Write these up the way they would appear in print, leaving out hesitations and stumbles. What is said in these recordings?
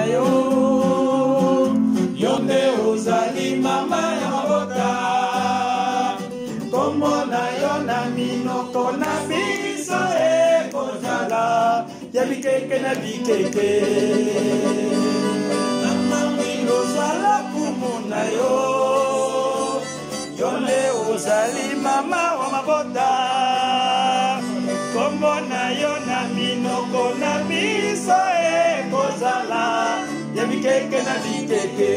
na yo. Yonde ozali mama ya mabota. Kombo na yo na minoko na biso ekozala ya bikeke na bikeke. Mama mwilo zwala kumu na yo. Yonde ozali mama wa mabota. Kombo na yo na minoko na biso ekozala ya bikeke na bikeke.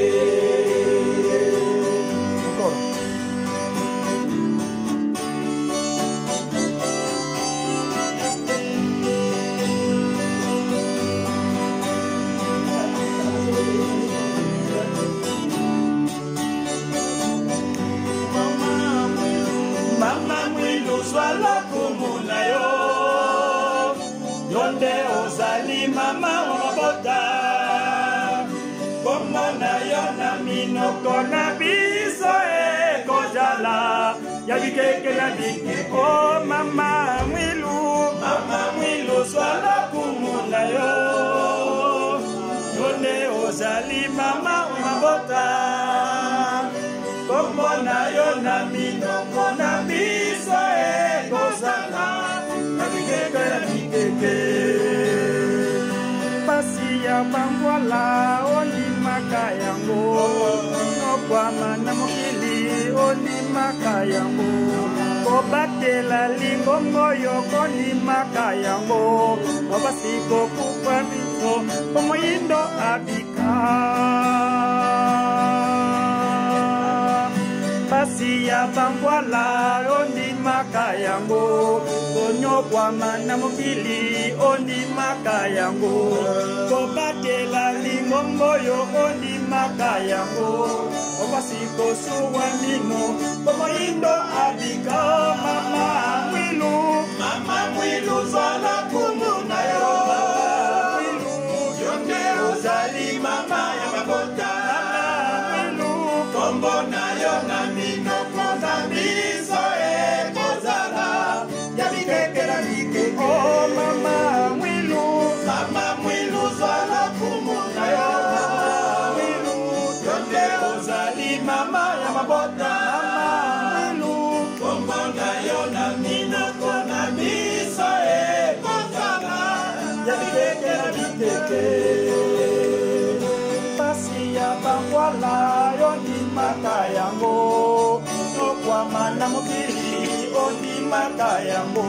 Mama mwilo zwala kumu na yo. Yonde ozali mama wa mabota. Kombo na yo na minoko na biso ekozala ya bikeke na bikeke. Oh mama mwilu zwala kumu na yo. Yonde ozali mama wa mabota. Kombo na yo na minoko na biso ekozala ya bikeke na bikeke. Pasi ya bangwala ondimaka yango. Nokwama na mokili ondimaka yango. Kobatela lingombo yo kondimaka yango. Mabasi kokupa biso omoyindo abika. Pasi ya bangwala ondimaka yango. Konyokwama na mokili ondimaka yango. Kobatela lingombo yo ondimaka yango. Obasi kosuwa mino omoyindo abika. Mama mwilu zwala kumu na yo. Yonde ozali mama ya mabota. Kombo na yo na minoko na biso ekozala ya bikeke na bikeke. Oh mama mwilu zwala kumu na yo. Yonde ozali mama ya mabota. Kombo na yo na minoko na biso ekozala ya bikeke na bikeke. Pasi ya bangwala ondimaka yango. Nokwama na mokili ondimaka yango.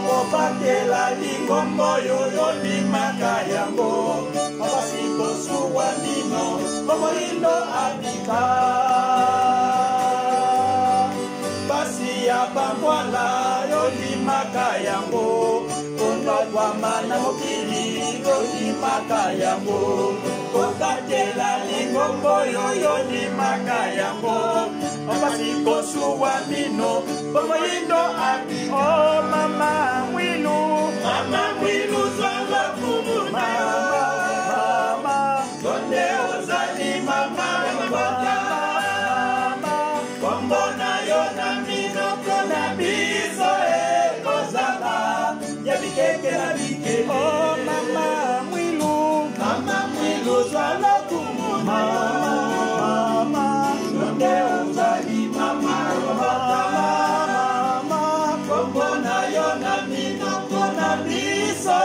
Kobatela lingombo yo ondimaka yango. Mabasi kosuwa nino omoyindo abika. Pasi ya bangwala ondimaka yango. Nokwama na mokili ondimaka yango. Kobatela lingombo yo ondimaka yango. Mabasi kosuwa nino omoyindo abika. Oh mama mwilu zwala kumu na yo. Yonde ozali mama wa mabota. Kombo na yo na minoko na biso ekozala ya bikeke na bikeke. Oh mama mwilu zwala kumu na yo. Yonde ozali mama wa mabota. Kombo na yo na minoko na biso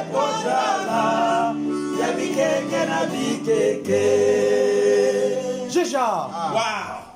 ekozala ya bikeke na bikeke. Jeja. Wow.